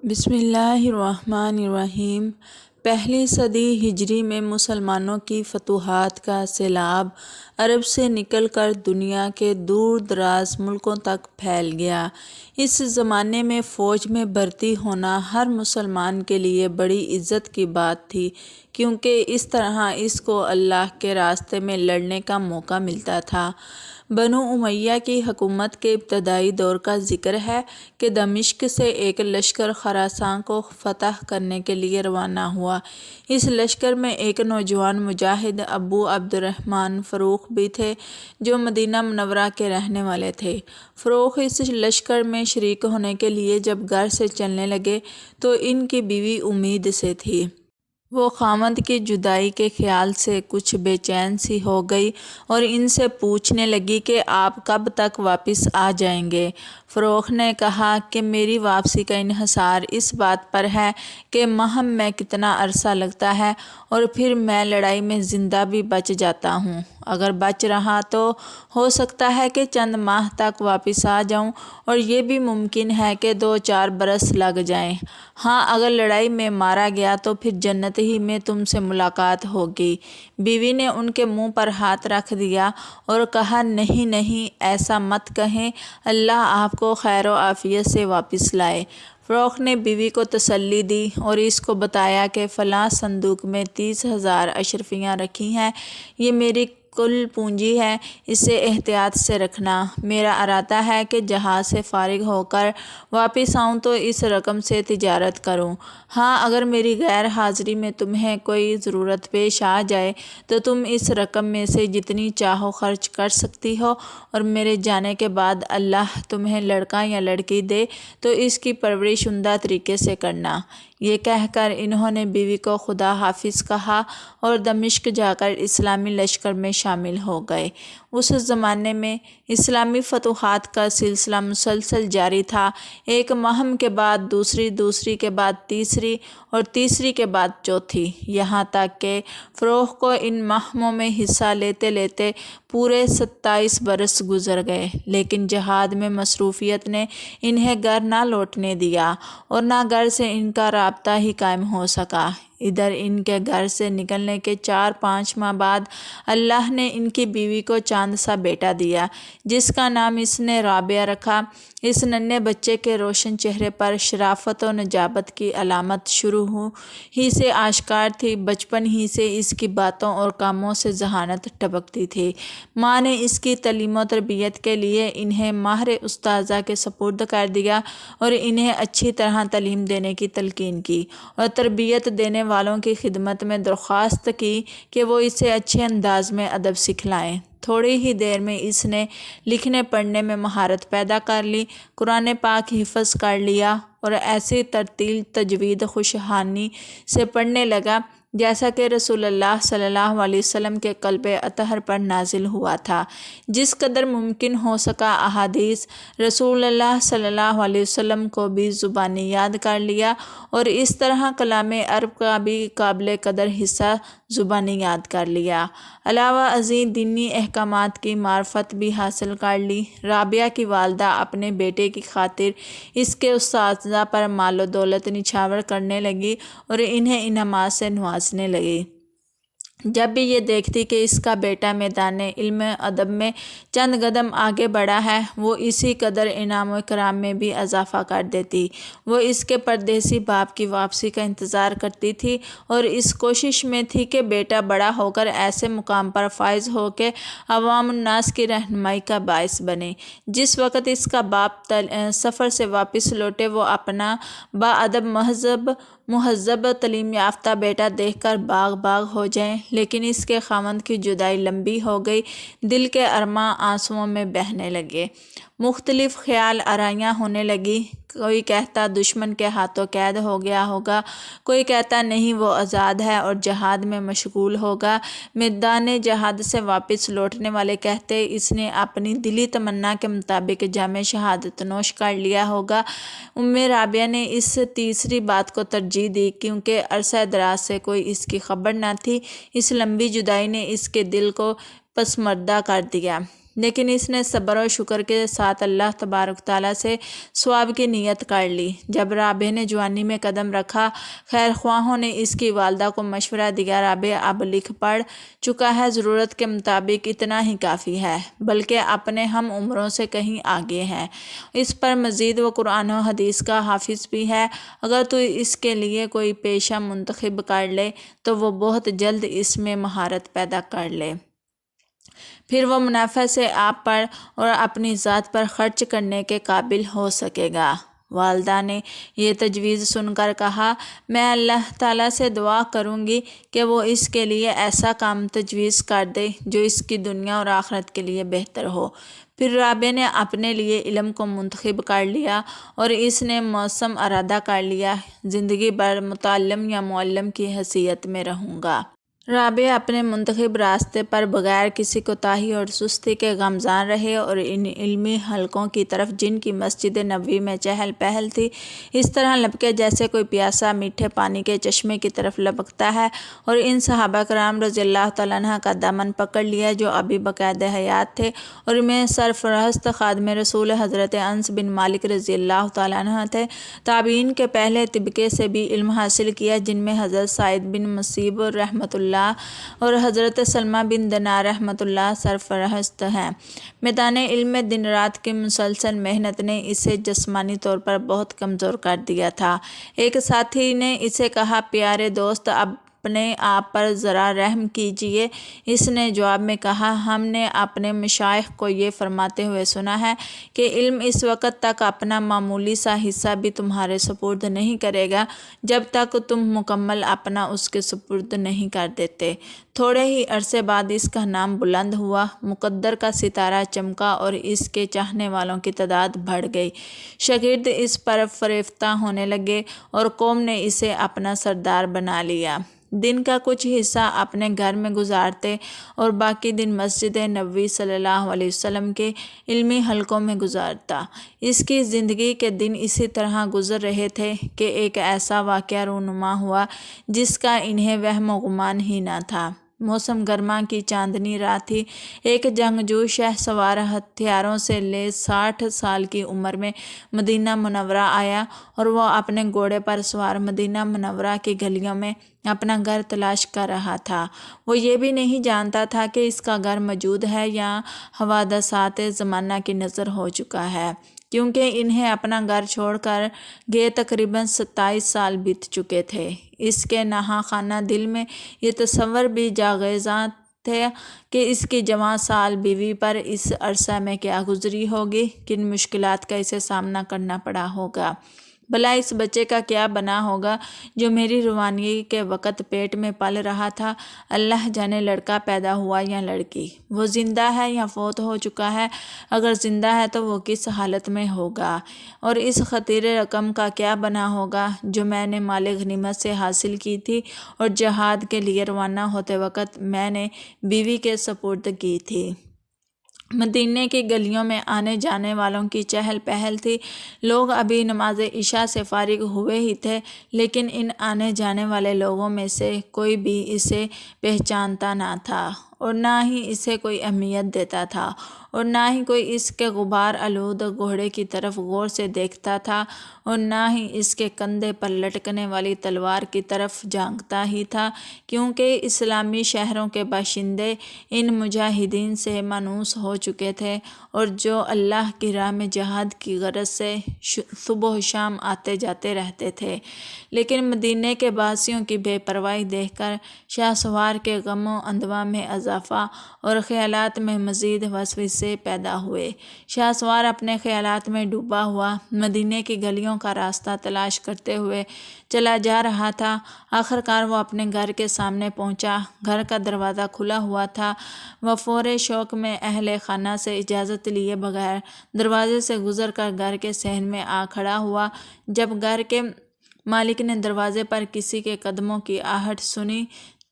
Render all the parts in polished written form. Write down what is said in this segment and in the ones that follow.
بسم اللہ الرحمن الرحیم۔ پہلی صدی ہجری میں مسلمانوں کی فتوحات کا سیلاب عرب سے نکل کر دنیا کے دور دراز ملکوں تک پھیل گیا۔ اس زمانے میں فوج میں بھرتی ہونا ہر مسلمان کے لیے بڑی عزت کی بات تھی، کیونکہ اس طرح اس کو اللہ کے راستے میں لڑنے کا موقع ملتا تھا۔ بنو امیہ کی حکومت کے ابتدائی دور کا ذکر ہے کہ دمشق سے ایک لشکر خراسان کو فتح کرنے کے لیے روانہ ہوا۔ اس لشکر میں ایک نوجوان مجاہد ابو عبد الرحمن فروخ بھی تھے، جو مدینہ منورہ کے رہنے والے تھے۔ فروخ اس لشکر میں شریک ہونے کے لیے جب گھر سے چلنے لگے تو ان کی بیوی امید سے تھی۔ وہ خاوند کی جدائی کے خیال سے کچھ بے چین سی ہو گئی اور ان سے پوچھنے لگی کہ آپ کب تک واپس آ جائیں گے؟ فروخ نے کہا کہ میری واپسی کا انحصار اس بات پر ہے کہ مہم میں کتنا عرصہ لگتا ہے، اور پھر میں لڑائی میں زندہ بھی بچ جاتا ہوں۔ اگر بچ رہا تو ہو سکتا ہے کہ چند ماہ تک واپس آ جاؤں، اور یہ بھی ممکن ہے کہ 2-4 برس لگ جائیں۔ ہاں، اگر لڑائی میں مارا گیا تو پھر جنت ہی میں تم سے ملاقات ہوگی۔ بیوی نے ان کے منہ پر ہاتھ رکھ دیا اور کہا، نہیں نہیں، ایسا مت کہیں، اللہ آپ کو خیر و عافیت سے واپس لائے۔ فروخ نے بیوی کو تسلی دی اور اس کو بتایا کہ فلاں صندوق میں 30,000 اشرفیاں رکھی ہیں، یہ میری کل پونجی ہے، اسے احتیاط سے رکھنا۔ میرا ارادہ ہے کہ جہاز سے فارغ ہو کر واپس آؤں تو اس رقم سے تجارت کروں۔ ہاں، اگر میری غیر حاضری میں تمہیں کوئی ضرورت پیش آ جائے تو تم اس رقم میں سے جتنی چاہو خرچ کر سکتی ہو، اور میرے جانے کے بعد اللہ تمہیں لڑکا یا لڑکی دے تو اس کی پرورش عمدہ طریقے سے کرنا۔ یہ کہہ کر انہوں نے بیوی کو خدا حافظ کہا اور دمشق جا کر اسلامی لشکر میں شامل ہو گئے۔ اس زمانے میں اسلامی فتوحات کا سلسلہ مسلسل جاری تھا، ایک مہم کے بعد دوسری، دوسری کے بعد تیسری، اور تیسری کے بعد چوتھی، یہاں تک کہ فروخ کو ان مہموں میں حصہ لیتے لیتے پورے 27 برس گزر گئے، لیکن جہاد میں مصروفیت نے انہیں گھر نہ لوٹنے دیا، اور نہ گھر سے ان کا رابطہ ہی قائم ہو سکا۔ ادھر ان کے گھر سے نکلنے کے 4-5 ماہ بعد اللہ نے ان کی بیوی کو چاند سا بیٹا دیا، جس کا نام اس نے رابعہ رکھا۔ اس ننھے بچے کے روشن چہرے پر شرافت و نجابت کی علامت شروع ہی سے آشکار تھی۔ بچپن ہی سے اس کی باتوں اور کاموں سے ذہانت ٹپکتی تھی۔ ماں نے اس کی تعلیم و تربیت کے لیے انہیں ماہر استاذہ کے سپرد کر دیا اور انہیں اچھی طرح تعلیم دینے کی تلقین کی، اور تربیت دینے والوں کی خدمت میں درخواست کی کہ وہ اسے اچھے انداز میں ادب سکھلائیں۔ تھوڑی ہی دیر میں اس نے لکھنے پڑھنے میں مہارت پیدا کر لی، قرآن پاک حفظ کر لیا اور ایسی ترتیل تجوید خوشحانی سے پڑھنے لگا جیسا کہ رسول اللہ صلی اللہ علیہ وسلم کے قلب اطہر پر نازل ہوا تھا۔ جس قدر ممکن ہو سکا احادیث رسول اللہ صلی اللہ علیہ وسلم کو بھی زبانی یاد کر لیا، اور اس طرح کلام عرب کا بھی قابل قدر حصہ زبانی یاد کر لیا۔ علاوہ ازیں دینی احکامات کی معرفت بھی حاصل کر لی۔ رابعہ کی والدہ اپنے بیٹے کی خاطر اس کے اساتذہ پر مال و دولت نچھاور کرنے لگی اور انہیں انعامات سے نوازنے لگی۔ جب بھی یہ دیکھتی کہ اس کا بیٹا میدان علم و ادب میں چند قدم آگے بڑھا ہے، وہ اسی قدر انعام و اکرام میں بھی اضافہ کر دیتی۔ وہ اس کے پردیسی باپ کی واپسی کا انتظار کرتی تھی اور اس کوشش میں تھی کہ بیٹا بڑا ہو کر ایسے مقام پر فائز ہو کہ عوام الناس کی رہنمائی کا باعث بنے۔ جس وقت اس کا باپ سفر سے واپس لوٹے، وہ اپنا باادب مہذب تعلیم یافتہ بیٹا دیکھ کر باغ باغ ہو جائیں، لیکن اس کے خاوند کی جدائی لمبی ہو گئی، دل کے ارماں آنسوؤں میں بہنے لگے، مختلف خیال آرائیاں ہونے لگی۔ کوئی کہتا دشمن کے ہاتھوں قید ہو گیا ہوگا، کوئی کہتا نہیں، وہ آزاد ہے اور جہاد میں مشغول ہوگا۔ میدان جہاد سے واپس لوٹنے والے کہتے اس نے اپنی دلی تمنا کے مطابق جام شہادت نوش کر لیا ہوگا۔ رابعہ نے اس تیسری بات کو ترجیح دی، کیونکہ عرصہ دراز سے کوئی اس کی خبر نہ تھی۔ اس لمبی جدائی نے اس کے دل کو پسماردہ کر دیا۔ لیکن اس نے صبر و شکر کے ساتھ اللہ تبارک تعالیٰ سے ثواب کی نیت کر لی۔ جب رابعہ نے جوانی میں قدم رکھا، خیر خواہوں نے اس کی والدہ کو مشورہ دیا، رابعہ اب لکھ پڑھ چکا ہے، ضرورت کے مطابق اتنا ہی کافی ہے، بلکہ اپنے ہم عمروں سے کہیں آگے ہے۔ اس پر مزید وہ قرآن و حدیث کا حافظ بھی ہے۔ اگر تو اس کے لیے کوئی پیشہ منتخب کر لے تو وہ بہت جلد اس میں مہارت پیدا کر لے، پھر وہ منافع سے آپ پر اور اپنی ذات پر خرچ کرنے کے قابل ہو سکے گا۔ والدہ نے یہ تجویز سن کر کہا، میں اللہ تعالیٰ سے دعا کروں گی کہ وہ اس کے لیے ایسا کام تجویز کر دے جو اس کی دنیا اور آخرت کے لیے بہتر ہو۔ پھر رابعہ نے اپنے لیے علم کو منتخب کر لیا اور اس نے موسم ارادہ کر لیا، زندگی بھر متعلم یا معلم کی حیثیت میں رہوں گا۔ رابعہ اپنے منتخب راستے پر بغیر کسی کوتاہی اور سستی کے گامزن رہے اور ان علمی حلقوں کی طرف جن کی مسجد نبوی میں چہل پہل تھی، اس طرح لپکے جیسے کوئی پیاسا میٹھے پانی کے چشمے کی طرف لپکتا ہے، اور ان صحابہ کرام رضی اللہ تعالیٰ عنہ کا دامن پکڑ لیا جو ابھی باقید حیات تھے، اور ان میں سرفہرست خادم رسول حضرت انس بن مالک رضی اللہ تعالیٰ عنہ تھے۔ تابعین کے پہلے طبقے سے بھی علم حاصل کیا، جن میں حضرت سعید بن مسیب رحمۃ اللہ اور حضرت سلمہ بن دینار رحمۃ اللہ سرفہرست ہیں۔ میدان علم میں دن رات کی مسلسل محنت نے اسے جسمانی طور پر بہت کمزور کر دیا تھا۔ ایک ساتھی نے اسے کہا، پیارے دوست، اپنے آپ پر ذرا رحم کیجیے۔ اس نے جواب میں کہا، ہم نے اپنے مشائخ کو یہ فرماتے ہوئے سنا ہے کہ علم اس وقت تک اپنا معمولی سا حصہ بھی تمہارے سپرد نہیں کرے گا جب تک تم مکمل اپنا اس کے سپرد نہیں کر دیتے۔ تھوڑے ہی عرصے بعد اس کا نام بلند ہوا، مقدر کا ستارہ چمکا اور اس کے چاہنے والوں کی تعداد بڑھ گئی۔ شاگرد اس پر فریفتہ ہونے لگے اور قوم نے اسے اپنا سردار بنا لیا۔ دن کا کچھ حصہ اپنے گھر میں گزارتے اور باقی دن مسجد نبوی صلی اللہ علیہ وسلم کے علمی حلقوں میں گزارتا۔ اس کی زندگی کے دن اسی طرح گزر رہے تھے کہ ایک ایسا واقعہ رونما ہوا جس کا انہیں وہم و گمان ہی نہ تھا۔ موسم گرما کی چاندنی رات تھی۔ ایک جنگجو شہ سوار ہتھیاروں سے لیس 60 سال کی عمر میں مدینہ منورہ آیا، اور وہ اپنے گھوڑے پر سوار مدینہ منورہ کی گلیوں میں اپنا گھر تلاش کر رہا تھا۔ وہ یہ بھی نہیں جانتا تھا کہ اس کا گھر موجود ہے یا حوادثات زمانہ کی نظر ہو چکا ہے، کیونکہ انہیں اپنا گھر چھوڑ کر گئے تقریباً 27 سال بیت چکے تھے۔ اس کے نہاں خانہ دل میں یہ تصور بھی جاگزاں تھا کہ اس کی جوان سال بیوی پر اس عرصہ میں کیا گزری ہوگی، کن مشکلات کا اسے سامنا کرنا پڑا ہوگا، بھلا اس بچے کا کیا بنا ہوگا جو میری روانگی کے وقت پیٹ میں پل رہا تھا۔ اللہ جانے لڑکا پیدا ہوا یا لڑکی، وہ زندہ ہے یا فوت ہو چکا ہے، اگر زندہ ہے تو وہ کس حالت میں ہوگا، اور اس خطیر رقم کا کیا بنا ہوگا جو میں نے مال غنیمت سے حاصل کی تھی اور جہاد کے لیے روانہ ہوتے وقت میں نے بیوی کے سپرد کی تھی۔ مدینے کی گلیوں میں آنے جانے والوں کی چہل پہل تھی۔ لوگ ابھی نماز عشاء سے فارغ ہوئے ہی تھے، لیکن ان آنے جانے والے لوگوں میں سے کوئی بھی اسے پہچانتا نہ تھا، اور نہ ہی اسے کوئی اہمیت دیتا تھا، اور نہ ہی کوئی اس کے غبار آلود گھوڑے کی طرف غور سے دیکھتا تھا، اور نہ ہی اس کے کندھے پر لٹکنے والی تلوار کی طرف جھانکتا ہی تھا، کیونکہ اسلامی شہروں کے باشندے ان مجاہدین سے مانوس ہو چکے تھے، اور جو اللہ کی راہ میں جہاد کی غرض سے صبح و شام آتے جاتے رہتے تھے۔ لیکن مدینے کے باسیوں کی بے پرواہی دیکھ کر شہسوار کے غم و اندوہ میں اضافہ اور خیالات میں مزید وسوسے پیدا ہوئے۔ شہسوار اپنے خیالات میں ڈوبا ہوا مدینے کی گلیوں کا راستہ تلاش کرتے ہوئے چلا جا رہا تھا۔ آخرکار وہ اپنے گھر کے سامنے پہنچا۔ گھر کا دروازہ کھلا ہوا تھا۔ وہ فورِ شوق میں اہل خانہ سے اجازت لیے بغیر دروازے سے گزر کر گھر کے صحن میں آ کھڑا ہوا۔ جب گھر کے مالک نے دروازے پر کسی کے قدموں کی آہٹ سنی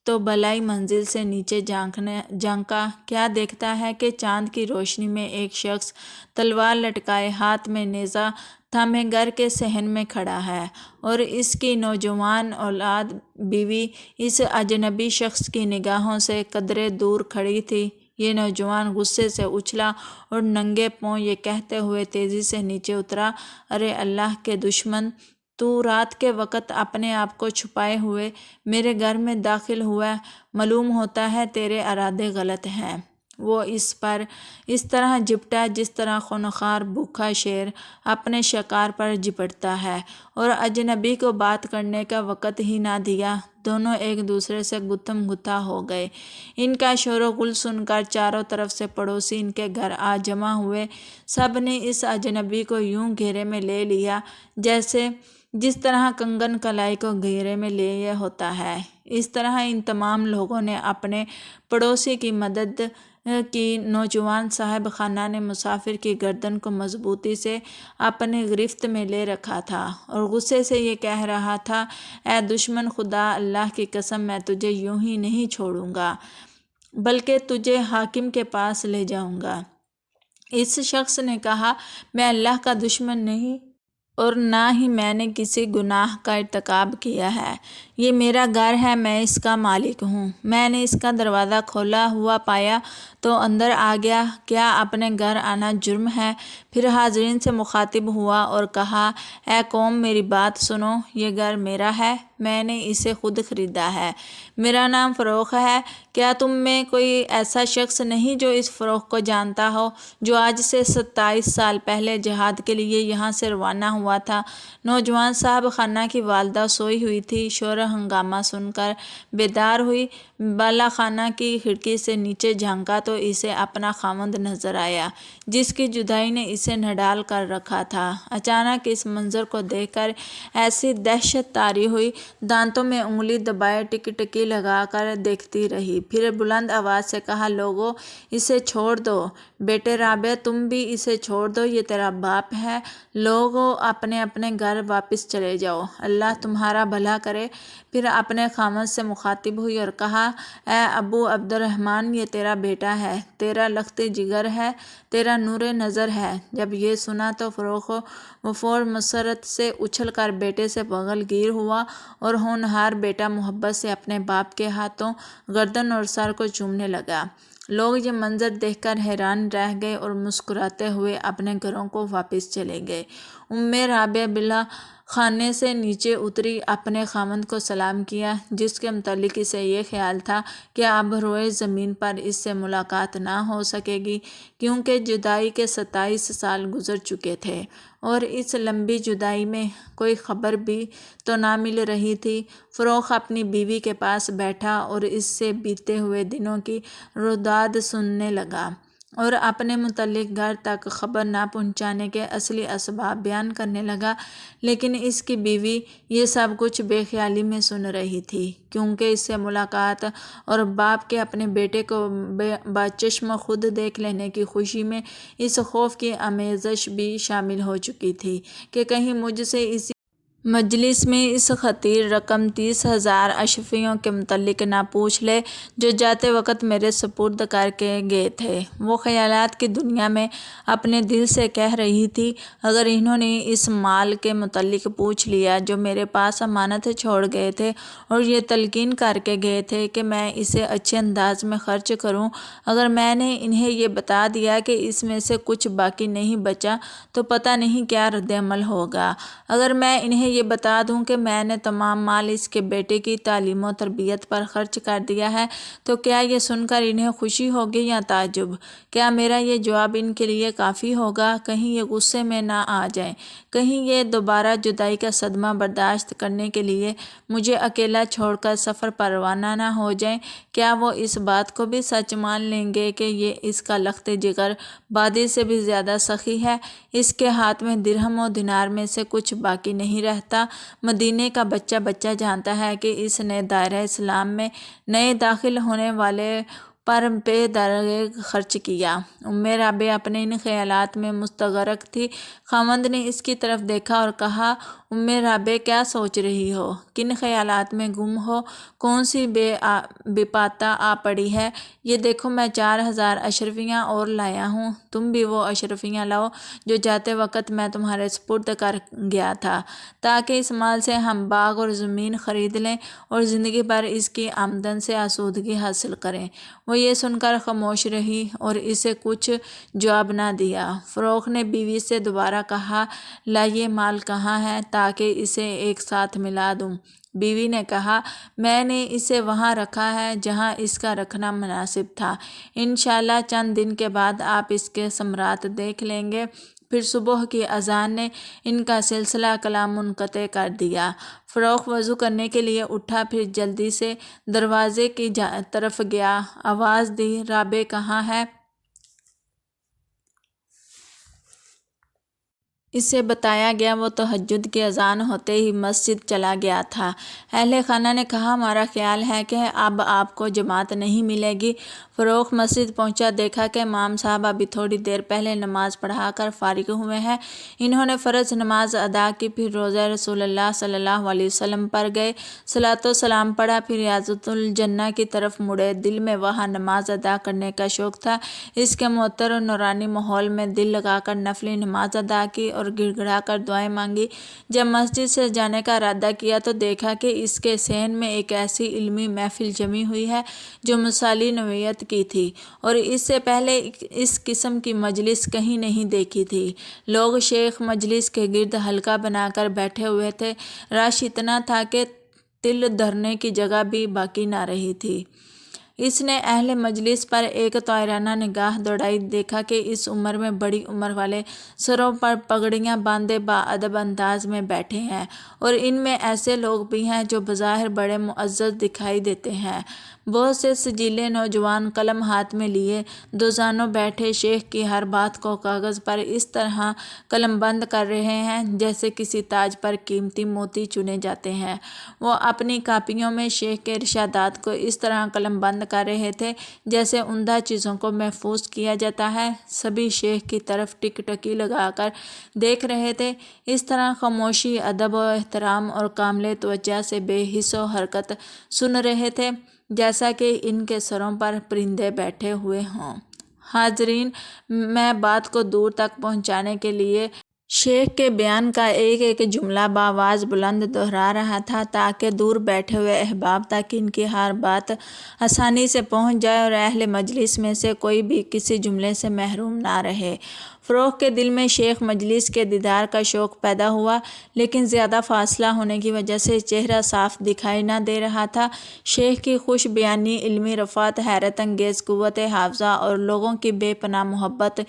تو بالائی منزل سے نیچے جھانکا۔ کیا دیکھتا ہے کہ چاند کی روشنی میں ایک شخص تلوار لٹکائے ہاتھ میں نیزہ تھامے گھر کے صحن میں کھڑا ہے، اور اس کی نوجوان اولاد بیوی اس اجنبی شخص کی نگاہوں سے قدرے دور کھڑی تھی۔ یہ نوجوان غصے سے اچھلا اور ننگے پاؤں یہ کہتے ہوئے تیزی سے نیچے اترا، ارے اللہ کے دشمن، تو رات کے وقت اپنے آپ کو چھپائے ہوئے میرے گھر میں داخل ہوا، معلوم ہوتا ہے تیرے ارادے غلط ہیں۔ وہ اس پر اس طرح جھپٹا جس طرح خونخوار بھوکا شیر اپنے شکار پر جھپٹتا ہے، اور اجنبی کو بات کرنے کا وقت ہی نہ دیا۔ دونوں ایک دوسرے سے گتھم گتھا ہو گئے۔ ان کا شور و غل سن کر چاروں طرف سے پڑوسی ان کے گھر آ جمع ہوئے۔ سب نے اس اجنبی کو یوں گھیرے میں لے لیا جس طرح کنگن کلائی کو گھیرے میں لیے ہوتا ہے۔ اس طرح ان تمام لوگوں نے اپنے پڑوسی کی مدد کی۔ نوجوان صاحب خانہ نے مسافر کی گردن کو مضبوطی سے اپنی گرفت میں لے رکھا تھا اور غصے سے یہ کہہ رہا تھا، اے دشمن خدا، اللہ کی قسم میں تجھے یوں ہی نہیں چھوڑوں گا بلکہ تجھے حاکم کے پاس لے جاؤں گا۔ اس شخص نے کہا، میں اللہ کا دشمن نہیں اور نہ ہی میں نے کسی گناہ کا ارتکاب کیا ہے۔ یہ میرا گھر ہے، میں اس کا مالک ہوں۔ میں نے اس کا دروازہ کھولا ہوا پایا تو اندر آ گیا۔ کیا اپنے گھر آنا جرم ہے؟ پھر حاضرین سے مخاطب ہوا اور کہا، اے قوم، میری بات سنو، یہ گھر میرا ہے، میں نے اسے خود خریدا ہے، میرا نام فروخ ہے۔ کیا تم میں کوئی ایسا شخص نہیں جو اس فروخ کو جانتا ہو، جو آج سے 27 سال پہلے جہاد کے لیے یہاں سے روانہ ہوا تھا؟ نوجوان صاحب خانہ کی والدہ سوئی ہوئی تھی، شور ہنگامہ سن کر بیدار ہوئی۔ بالا خانہ کی کھڑکی سے نیچے جھانکا تو اسے اپنا خاوند نظر آیا، جس کی جدائی نے اسے نڈال کر رکھا تھا۔ اچانک اس منظر کو دیکھ کر ایسی دہشت طاری ہوئی، دانتوں میں انگلی دبائے ٹکی لگا کر دیکھتی رہی۔ پھر بلند آواز سے کہا، لوگو، اسے چھوڑ دو، بیٹے رابعہ تم بھی اسے چھوڑ دو، یہ تیرا باپ ہے۔ لوگو، اپنے اپنے گھر واپس چلے جاؤ، اللہ تمہارا بھلا کرے۔ پھر اپنے خاوند سے مخاطب ہوئی اور کہا، اے ابو عبد الرحمن، یہ تیرا بیٹا ہے، تیرا لخت جگر ہے، تیرا نور نظر ہے۔ جب یہ سنا تو فروخ وفور مسرت سے اچھل کر بیٹے سے بغل گیر ہوا اور ہونہار بیٹا محبت سے اپنے باپ کے ہاتھوں گردن اور سر کو چومنے لگا۔ لوگ یہ منظر دیکھ کر حیران رہ گئے اور مسکراتے ہوئے اپنے گھروں کو واپس چلے گئے۔ رابعہ بلا خانے سے نیچے اتری، اپنے خاوند کو سلام کیا، جس کے متعلق اسے یہ خیال تھا کہ اب روئے زمین پر اس سے ملاقات نہ ہو سکے گی، کیونکہ جدائی کے 27 سال گزر چکے تھے اور اس لمبی جدائی میں کوئی خبر بھی تو نہ مل رہی تھی۔ فروخ اپنی بیوی کے پاس بیٹھا اور اس سے بیتے ہوئے دنوں کی روداد سننے لگا اور اپنے متعلق گھر تک خبر نہ پہنچانے کے اصلی اسباب بیان کرنے لگا، لیکن اس کی بیوی یہ سب کچھ بے خیالی میں سن رہی تھی، کیونکہ اس سے ملاقات اور باپ کے اپنے بیٹے کو باچشم خود دیکھ لینے کی خوشی میں اس خوف کی آمیزش بھی شامل ہو چکی تھی کہ کہیں مجھ سے اسی مجلس میں اس خطیر رقم 30,000 اشرفیوں کے متعلق نہ پوچھ لے جو جاتے وقت میرے سپرد کر کے گئے تھے۔ وہ خیالات کی دنیا میں اپنے دل سے کہہ رہی تھی، اگر انہوں نے اس مال کے متعلق پوچھ لیا جو میرے پاس امانت چھوڑ گئے تھے اور یہ تلقین کر کے گئے تھے کہ میں اسے اچھے انداز میں خرچ کروں، اگر میں نے انہیں یہ بتا دیا کہ اس میں سے کچھ باقی نہیں بچا تو پتہ نہیں کیا رد عمل ہوگا۔ اگر میں انہیں یہ بتا دوں کہ میں نے تمام مال اس کے بیٹے کی تعلیم و تربیت پر خرچ کر دیا ہے تو کیا یہ سن کر انہیں خوشی ہوگی یا تعجب؟ کیا میرا یہ جواب ان کے لیے کافی ہوگا؟ کہیں یہ غصے میں نہ آ جائیں، کہیں یہ دوبارہ جدائی کا صدمہ برداشت کرنے کے لیے مجھے اکیلا چھوڑ کر سفر پر روانہ نہ ہو جائیں؟ کیا وہ اس بات کو بھی سچ مان لیں گے کہ یہ اس کا لخت جگر بادی سے بھی زیادہ سخی ہے، اس کے ہاتھ میں درہم و دینار میں سے کچھ باقی نہیں رہتا؟ مدینے کا بچہ بچہ جانتا ہے کہ اس نے دائرہ اسلام میں نئے داخل ہونے والے پر بے دریغ خرچ کیا۔ رابعہ اپنے ان خیالات میں مستغرق تھی۔ خاوند نے اس کی طرف دیکھا اور کہا، رابع کیا سوچ رہی ہو؟ کن خیالات میں گم ہو؟ کون سی بپاتا آ پڑی ہے؟ یہ دیکھو میں 4000 اشرفیاں اور لایا ہوں، تم بھی وہ اشرفیاں لاؤ جو جاتے وقت میں تمہارے سپرد کر گیا تھا، تاکہ اس مال سے ہم باغ اور زمین خرید لیں اور زندگی بھر اس کی آمدن سے آسودگی حاصل کریں۔ وہ یہ سن کر خاموش رہی اور اسے کچھ جواب نہ دیا۔ فروخت نے بیوی سے دوبارہ کہا، یہ مال کہاں ہے تاکہ اسے ایک ساتھ ملا دوں؟ بیوی نے کہا، میں نے اسے وہاں رکھا ہے جہاں اس کا رکھنا مناسب تھا، انشاءاللہ چند دن کے بعد آپ اس کے ثمرات دیکھ لیں گے۔ پھر صبح کی اذان نے ان کا سلسلہ کلام منقطع کر دیا۔ فروخت وضو کرنے کے لیے اٹھا، پھر جلدی سے دروازے کی طرف گیا، آواز دی، رابع کہاں ہے؟ اسے بتایا گیا وہ تہجد کی اذان ہوتے ہی مسجد چلا گیا تھا۔ اہل خانہ نے کہا، ہمارا خیال ہے کہ اب آپ کو جماعت نہیں ملے گی۔ فروخت مسجد پہنچا، دیکھا کہ امام صاحب ابھی تھوڑی دیر پہلے نماز پڑھا کر فارغ ہوئے ہیں۔ انہوں نے فرض نماز ادا کی، پھر روضہ رسول اللہ صلی اللہ علیہ وسلم پر گئے، صلاۃ و سلام پڑھا، پھر ریاضۃ الجنہ کی طرف مڑے۔ دل میں وہاں نماز ادا کرنے کا شوق تھا۔ اس کے معطر اور نورانی ماحول میں دل لگا کر نفلی نماز ادا کی اور گڑ گڑا کر دعائیں مانگی۔ جب مسجد سے جانے کا ارادہ کیا تو دیکھا کہ اس کے صحن میں ایک ایسی علمی محفل جمی ہوئی ہے جو مثالی نوعیت کی تھی اور اس سے پہلے اس قسم کی مجلس کہیں نہیں دیکھی تھی۔ لوگ شیخ مجلس کے گرد حلقہ بنا کر بیٹھے ہوئے تھے۔ رش اتنا تھا کہ تل دھرنے کی جگہ بھی باقی نہ رہی تھی۔ اس نے اہل مجلس پر ایک طائرانہ نگاہ دوڑائی، دیکھا کہ اس عمر میں بڑی عمر والے سروں پر پگڑیاں باندھے باادب انداز میں بیٹھے ہیں، اور ان میں ایسے لوگ بھی ہیں جو بظاہر بڑے معزز دکھائی دیتے ہیں۔ بہت سے سجیلے نوجوان قلم ہاتھ میں لیے دوزانوں بیٹھے شیخ کی ہر بات کو کاغذ پر اس طرح قلم بند کر رہے ہیں جیسے کسی تاج پر قیمتی موتی چنے جاتے ہیں۔ وہ اپنی کاپیوں میں شیخ کے ارشادات کو اس طرح قلم بند کر رہے تھے جیسے عمدہ چیزوں کو محفوظ کیا جاتا ہے۔ سبھی شیخ کی طرف ٹک ٹکی لگا کر دیکھ رہے تھے، اس طرح خاموشی، ادب و احترام اور کامل توجہ سے بے حس و حرکت سن رہے تھے جیسا کہ ان کے سروں پر پرندے بیٹھے ہوئے ہوں۔ حاضرین، میں بات کو دور تک پہنچانے کے لیے شیخ کے بیان کا ایک ایک جملہ بآواز بلند دہرا رہا تھا تاکہ دور بیٹھے ہوئے احباب تک ان کی ہر بات آسانی سے پہنچ جائے اور اہل مجلس میں سے کوئی بھی کسی جملے سے محروم نہ رہے۔ فروخت کے دل میں شیخ مجلس کے دیدار کا شوق پیدا ہوا، لیکن زیادہ فاصلہ ہونے کی وجہ سے چہرہ صاف دکھائی نہ دے رہا تھا۔ شیخ کی خوش بیانی، علمی رفعت، حیرت انگیز قوت حافظہ اور لوگوں کی بے پناہ محبت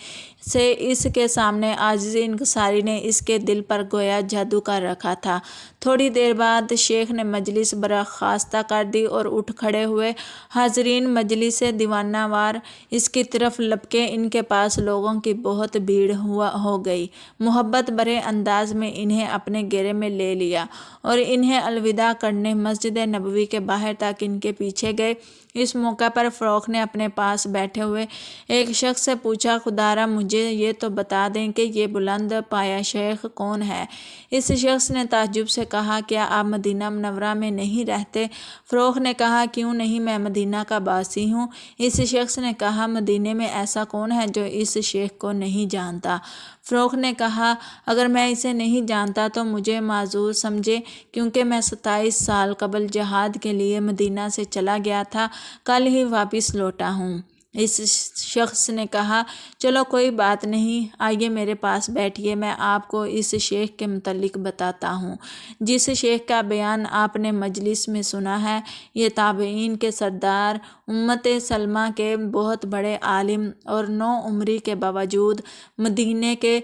سے اس کے سامنے عاجز انکساری نے اس کے دل پر گویا جادو کر رکھا تھا۔ تھوڑی دیر بعد شیخ نے مجلس برخاستہ کر دی اور اٹھ کھڑے ہوئے۔ حاضرین مجلس دیوانہ وار اس کی طرف لپکے، ان کے پاس لوگوں کی بہت بھیڑ ہو گئی۔ محبت بھرے انداز میں انہیں اپنے گھیرے میں لے لیا اور انہیں الوداع کرنے مسجد نبوی کے باہر تک ان کے پیچھے گئے۔ اس موقع پر فروخت نے اپنے پاس بیٹھے ہوئے ایک شخص سے پوچھا، خدارا مجھے یہ تو بتا دیں کہ یہ بلند پایا شیخ کون ہے؟ اس شخص نے تعجب سے کہا، کیا آپ مدینہ منورہ میں نہیں رہتے؟ فروخت نے کہا، کیوں نہیں، میں مدینہ کا باسی ہوں۔ اس شخص نے کہا، مدینے میں ایسا کون ہے جو اس شیخ کو نہیں جانتا؟ فروخت نے کہا، اگر میں اسے نہیں جانتا تو مجھے معذور سمجھے، کیونکہ میں 27 سال قبل جہاد کے لیے مدینہ سے چلا گیا تھا، کل ہی واپس لوٹا ہوں۔ اس شخص نے کہا، چلو کوئی بات نہیں، آئیے میرے پاس بیٹھیے، میں آپ کو اس شیخ کے متعلق بتاتا ہوں جس شیخ کا بیان آپ نے مجلس میں سنا ہے۔ یہ تابعین کے سردار، امت سلمہ کے بہت بڑے عالم اور نو عمری کے باوجود مدینے کے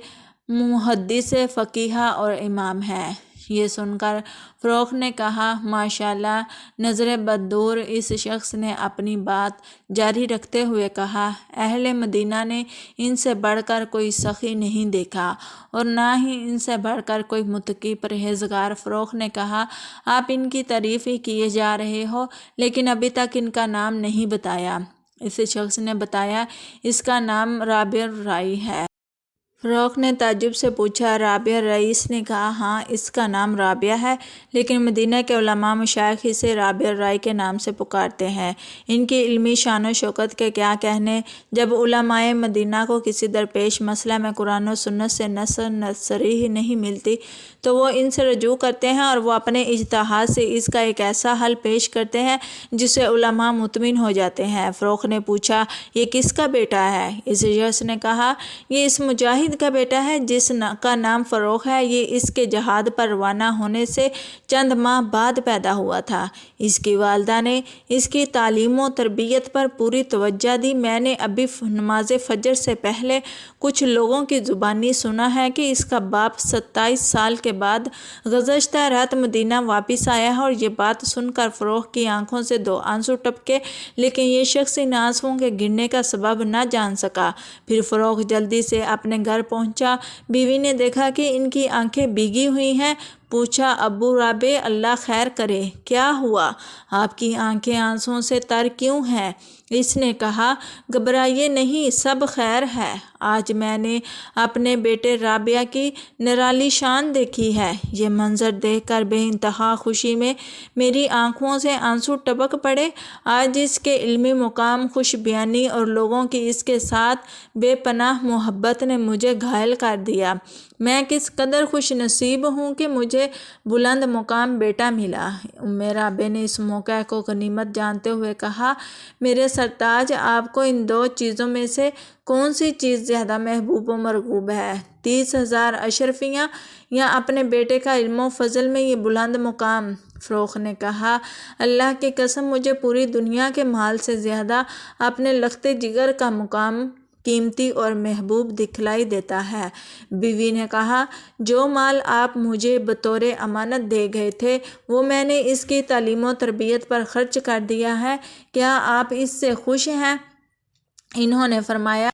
محدث، فقیہ اور امام ہیں۔ یہ سن کر فروخت نے کہا، ماشاءاللہ۔ نظر بددور اس شخص نے اپنی بات جاری رکھتے ہوئے کہا، اہل مدینہ نے ان سے بڑھ کر کوئی سخی نہیں دیکھا اور نہ ہی ان سے بڑھ کر کوئی متقی پرہیزگار۔ فروخت نے کہا، آپ ان کی تعریف ہی کیے جا رہے ہو، لیکن ابھی تک ان کا نام نہیں بتایا۔ اس شخص نے بتایا، اس کا نام رابع الرائی ہے۔ فروخ نے تعجب سے پوچھا، رابعہ؟ رئیس نے کہا، ہاں، اس کا نام رابعہ ہے، لیکن مدینہ کے علماء مشائخ اسے رابعہ الرائے کے نام سے پکارتے ہیں۔ ان کی علمی شان و شوکت کے کیا کہنے۔ جب علماء مدینہ کو کسی درپیش مسئلہ میں قرآن و سنت سے نص صریح نہیں ملتی تو وہ ان سے رجوع کرتے ہیں اور وہ اپنے اجتہاد سے اس کا ایک ایسا حل پیش کرتے ہیں جس سے علماء مطمئن ہو جاتے ہیں۔ فروخ نے پوچھا، یہ کس کا بیٹا ہے؟ اس شخص نے کہا، یہ اس مجاہد کا بیٹا ہے جس کا نام فروخ ہے۔ یہ اس کے جہاد پر روانہ ہونے سے چند ماہ بعد پیدا ہوا تھا۔ اس کی والدہ نے اس کی تعلیم و تربیت پر پوری توجہ دی۔ میں نے ابھی نماز فجر سے پہلے کچھ لوگوں کی زبانی سنا ہے کہ اس کا باپ 27 سال کے بعد گزشتہ رات مدینہ واپس آیا ہے، اور یہ بات سن کر فروخ کی آنکھوں سے 2 آنسو ٹپکے، لیکن یہ شخص ان آنسوؤں کے گرنے کا سبب نہ جان سکا۔ پھر فروخ جلدی سے اپنے گھر پہنچا۔ بیوی نے دیکھا کہ ان کی آنکھیں بھیگی ہوئی ہیں۔ پوچھا، ابو رابع، اللہ خیر کرے، کیا ہوا؟ آپ کی آنکھیں آنسوؤں سے تر کیوں ہیں؟ اس نے کہا، گھبرائیے نہیں، سب خیر ہے۔ آج میں نے اپنے بیٹے رابعہ کی نرالی شان دیکھی ہے۔ یہ منظر دیکھ کر بے انتہا خوشی میں میری آنکھوں سے آنسو ٹپک پڑے۔ آج اس کے علمی مقام، خوش بیانی اور لوگوں کی اس کے ساتھ بے پناہ محبت نے مجھے گھائل کر دیا۔ میں کس قدر خوش نصیب ہوں کہ مجھے بلند مقام بیٹا ملا۔ رابعہ نے اس موقع کو غنیمت جانتے ہوئے کہا، میرے سرتاج، آپ کو ان 2 چیزوں میں سے کون سی چیز زیادہ محبوب و مرغوب ہے؟ 30,000 اشرفیاں یا اپنے بیٹے کا علم و فضل میں یہ بلند مقام؟ فروخ نے کہا، اللہ کی قسم، مجھے پوری دنیا کے مال سے زیادہ اپنے لخت جگر کا مقام قیمتی اور محبوب دکھلائی دیتا ہے۔ بیوی نے کہا، جو مال آپ مجھے بطور امانت دے گئے تھے وہ میں نے اس کی تعلیم و تربیت پر خرچ کر دیا ہے۔ کیا آپ اس سے خوش ہیں؟ انہوں نے فرمایا،